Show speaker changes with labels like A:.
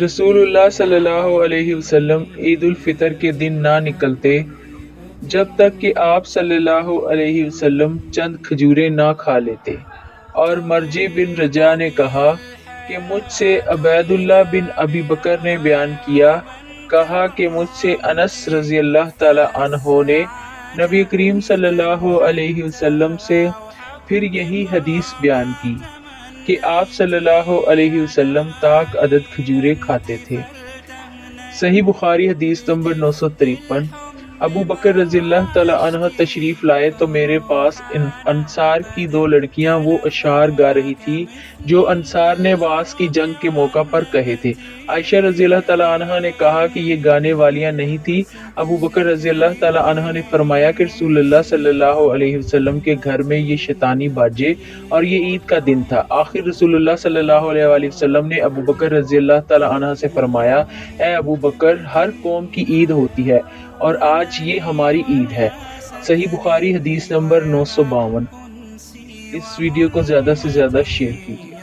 A: رسول اللہ صلی اللہ علیہ وسلم عید الفطر کے دن نہ نکلتے جب تک کہ آپ صلی اللہ علیہ وسلم چند کھجوریں نہ کھا لیتے۔ اور مرجی بن رجا نے کہا کہ مجھ سے عبید اللہ بن ابی بکر نے بیان کہا کہ مجھ سے انس رضی اللہ تعالی عنہ نے نبی کریم صلی اللہ علیہ وسلم سے پھر یہی حدیث بیان کی کہ آپ صلی اللہ علیہ وسلم تاک عدد کھجوریں کھاتے تھے۔ صحیح بخاری حدیث نمبر 953۔ ابو بکر رضی اللہ تعالی عنہ تشریف لائے تو میرے پاس انصار کی دو لڑکیاں وہ اشعار گا رہی تھی جو انصار نے بعث کی جنگ کے موقع پر کہے تھے۔ عائشہ رضی اللہ تعالی عنہ نے کہا کہ یہ گانے والیاں نہیں تھی۔ ابو بکر رضی اللہ تعالی عنہ نے فرمایا کہ رسول اللہ صلی اللہ علیہ وسلم کے گھر میں یہ شیطانی باجے اور یہ عید کا دن تھا۔ آخر رسول اللہ صلی اللہ علیہ وسلم نے ابو بکر رضی اللہ تعالی عنہ سے فرمایا، اے ابو بکر، ہر قوم کی عید ہوتی ہے اور آج یہ ہماری عید ہے۔ صحیح بخاری حدیث نمبر 952۔ اس ویڈیو کو زیادہ سے زیادہ شیئر کیجیے۔